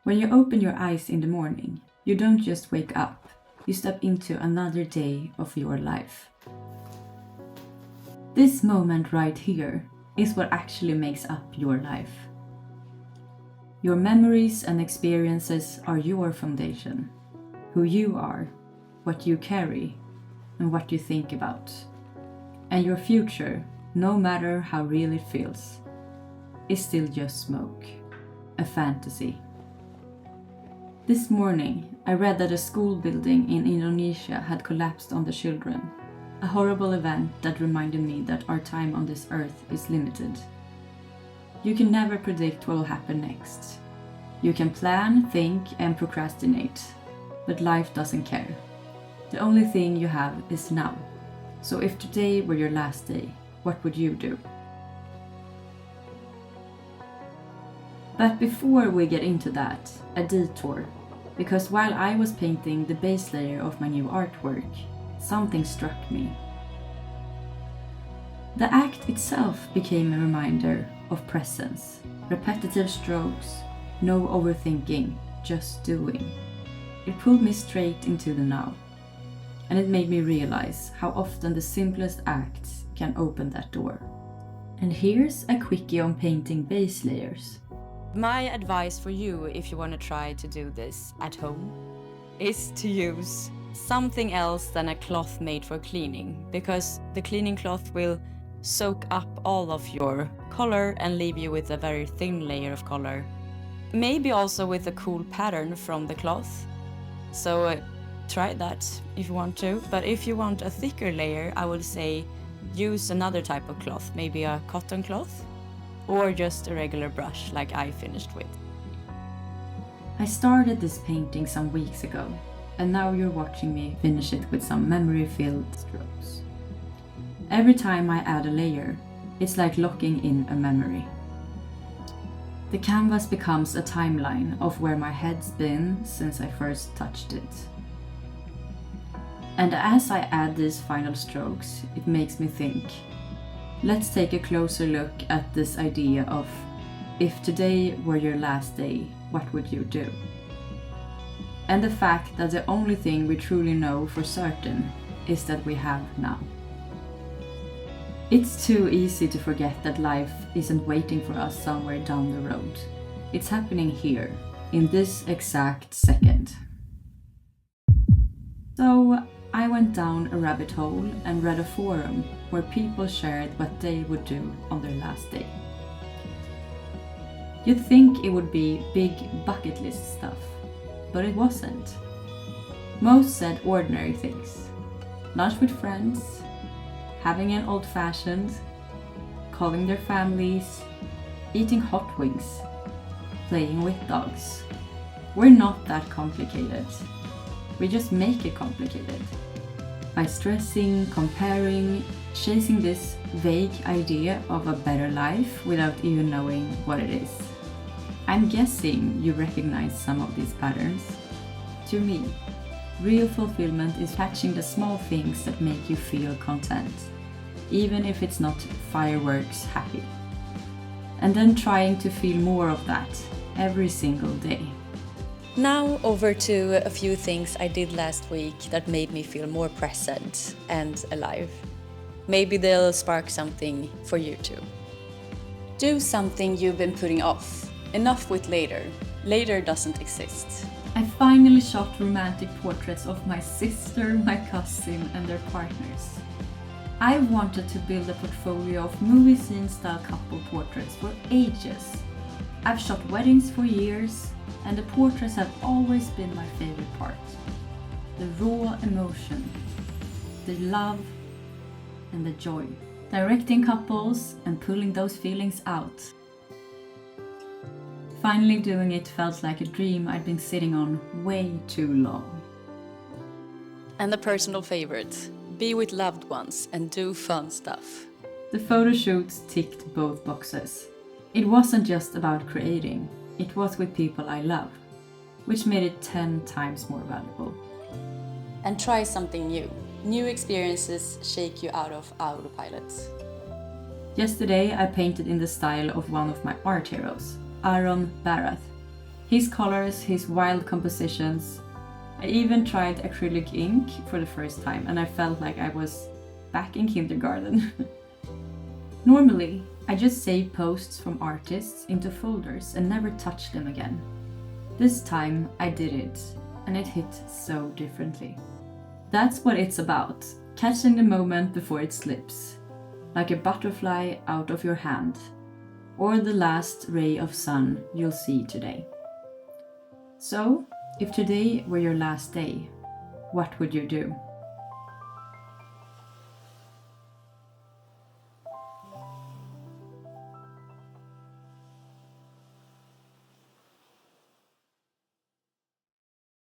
When you open your eyes in the morning, you don't just wake up, you step into another day of your life. This moment right here is what actually makes up your life. Your memories and experiences are your foundation, who you are, what you carry, and what you think about. And your future, no matter how real it feels, is still just smoke, a fantasy. This morning, I read that a school building in Indonesia had collapsed on the children, a horrible event that reminded me that our time on this earth is limited. You can never predict what will happen next. You can plan, think, and procrastinate, but life doesn't care. The only thing you have is now. So if today were your last day, what would you do? But before we get into that, a detour. Because while I was painting the base layer of my new artwork, something struck me. The act itself became a reminder of presence, repetitive strokes, no overthinking, just doing. It pulled me straight into the now, and it made me realize how often the simplest acts can open that door. And here's a quickie on painting base layers. My advice for you, if you want to try to do this at home, is to use something else than a cloth made for cleaning, because the cleaning cloth will soak up all of your color and leave you with a very thin layer of color. Maybe also with a cool pattern from the cloth. So try that if you want to. But if you want a thicker layer, I would say use another type of cloth, maybe a cotton cloth, or just a regular brush like I finished with. I started this painting some weeks ago, and now you're watching me finish it with some memory-filled strokes. Every time I add a layer, it's like locking in a memory. The canvas becomes a timeline of where my head's been since I first touched it. And as I add these final strokes, it makes me think. Let's take a closer look at this idea of, if today were your last day, what would you do? And the fact that the only thing we truly know for certain is that we have now. It's too easy to forget that life isn't waiting for us somewhere down the road. It's happening here, in this exact second. So I went down a rabbit hole and read a forum where people shared what they would do on their last day. You'd think it would be big bucket list stuff, but it wasn't. Most said ordinary things. Lunch with friends, having an old-fashioned, calling their families, eating hot wings, playing with dogs. We're not that complicated. We just make it complicated. By stressing, comparing, chasing this vague idea of a better life without even knowing what it is. I'm guessing you recognize some of these patterns. To me, real fulfillment is catching the small things that make you feel content, even if it's not fireworks happy. And then trying to feel more of that every single day. Now over to a few things I did last week that made me feel more present and alive. Maybe they'll spark something for you too. Do something you've been putting off. Enough with later. Later doesn't exist. I finally shot romantic portraits of my sister, my cousin, and their partners. I wanted to build a portfolio of movie scene style couple portraits for ages. I've shot weddings for years, and the portraits have always been my favorite part. The raw emotion, the love, and the joy. Directing couples and pulling those feelings out. Finally doing it felt like a dream I'd been sitting on way too long. And the personal favorite, be with loved ones and do fun stuff. The photo shoots ticked both boxes. It wasn't just about creating, it was with people I love, which made it 10 times more valuable. And try something new. New experiences shake you out of autopilot. Yesterday I painted in the style of one of my art heroes, Aaron Barath. His colors, his wild compositions. I even tried acrylic ink for the first time and I felt like I was back in kindergarten. Normally, I just save posts from artists into folders and never touch them again. This time I did it, and it hit so differently. That's what it's about, catching the moment before it slips, like a butterfly out of your hand, or the last ray of sun you'll see today. So, if today were your last day, what would you do?